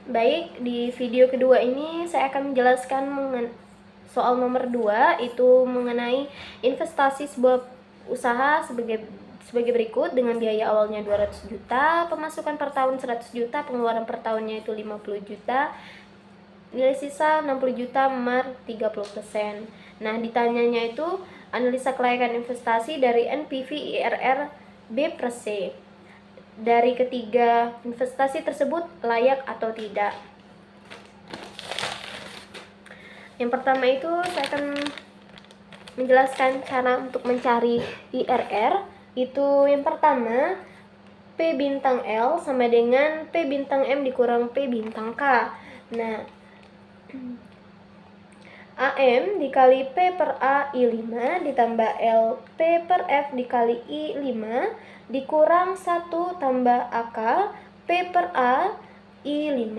Baik, di video kedua ini saya akan menjelaskan soal nomor 2, itu mengenai investasi sebuah usaha sebagai berikut dengan biaya awalnya 200 juta, pemasukan per tahun 100 juta, pengeluaran per tahunnya itu 50 juta, nilai sisa 60 juta mer 30%. Nah, ditanyanya itu analisa kelayakan investasi dari NPV IRR B per C. Dari ketiga investasi tersebut layak atau tidak. Yang pertama itu saya akan menjelaskan cara untuk mencari IRR. Itu yang pertama, P bintang L sama dengan P bintang M dikurang P bintang K. Nah, AM dikali P per A I5 ditambah L P per F dikali I5 dikurang 1 tambah AK P per A I5.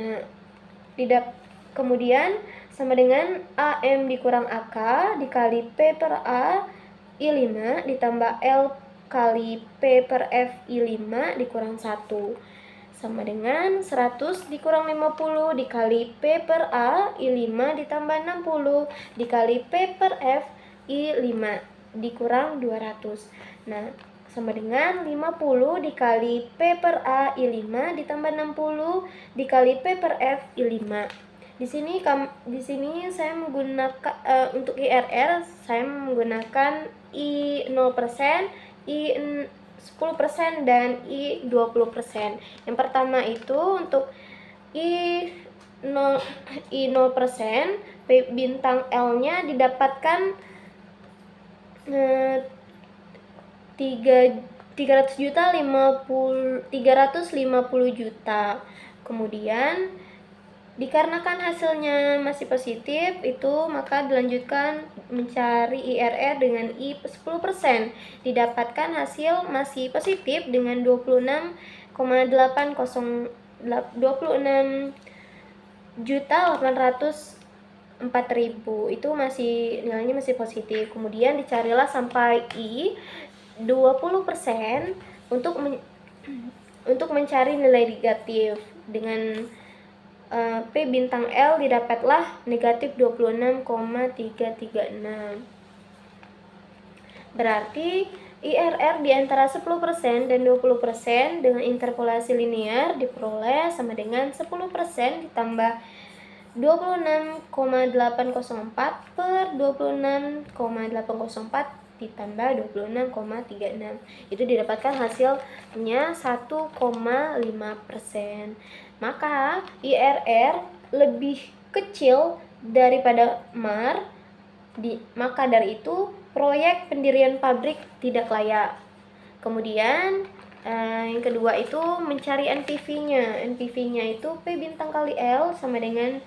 Kemudian sama dengan AM dikurang AK dikali P per A I5 ditambah L kali P per F I5 dikurang 1 sama dengan 100 dikurang 50 dikali P per A I5 ditambah 60 dikali P per F I5 dikurang 200. Nah, sama dengan 50 dikali P per A I5 ditambah 60 dikali P per F I5. Di sini saya menggunakan untuk IRR saya menggunakan I 0%, I 10% dan I 20%. Yang pertama itu untuk I 0%, P bintang L-nya didapatkan 350 juta. Kemudian dikarenakan hasilnya masih positif, itu maka dilanjutkan mencari IRR dengan I 10%. Didapatkan hasil masih positif dengan 26,804.000. Itu masih nilainya masih positif. Kemudian dicarilah sampai I 20% untuk mencari nilai negatif. Dengan P bintang L didapatlah negatif 26,336. Berarti IRR di antara 10% dan 20% dengan interpolasi linear diperoleh sama dengan 10% ditambah 26,804 per 26,804 ditambah 26,36. Itu didapatkan hasilnya 1,5%. Maka IRR lebih kecil daripada MAR. Maka dari itu proyek pendirian pabrik tidak layak. Kemudian yang kedua itu mencari NPV-nya. NPV-nya itu P bintang kali L sama dengan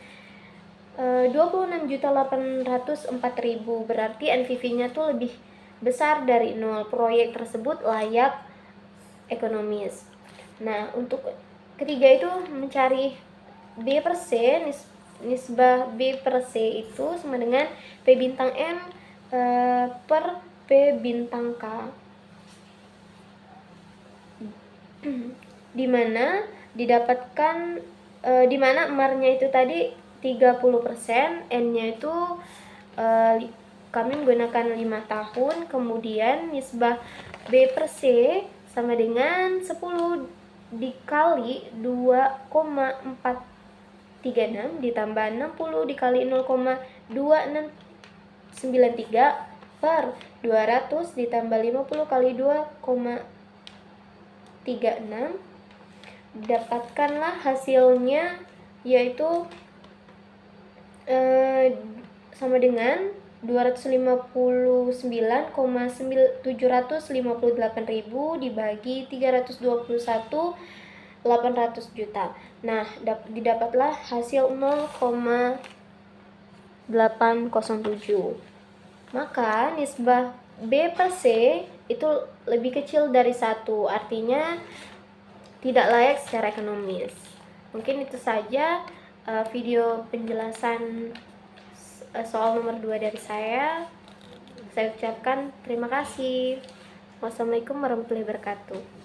26.804.000. Berarti NPV-nya tuh lebih besar dari 0. Proyek tersebut layak ekonomis. Nah, untuk ketiga itu mencari B per C, nisbah B per C itu sama dengan P bintang M per P bintang K, di mana MAR-nya itu tadi 30%, N-nya itu kami menggunakan 5 tahun. Kemudian nisbah B per C sama dengan 10 dikali 2,436 ditambah 60 dikali 0,2693 per 200 ditambah 50 kali 2,36. Dapatkanlah hasilnya yaitu sama dengan 259,758.000 dibagi 321.800 juta. Nah, didapatlah hasil 0,807. Maka nisbah B per C itu lebih kecil dari 1, artinya tidak layak secara ekonomis. Mungkin itu saja video penjelasan soal nomor 2 dari saya. Saya ucapkan terima kasih. Wassalamualaikum warahmatullahi wabarakatuh.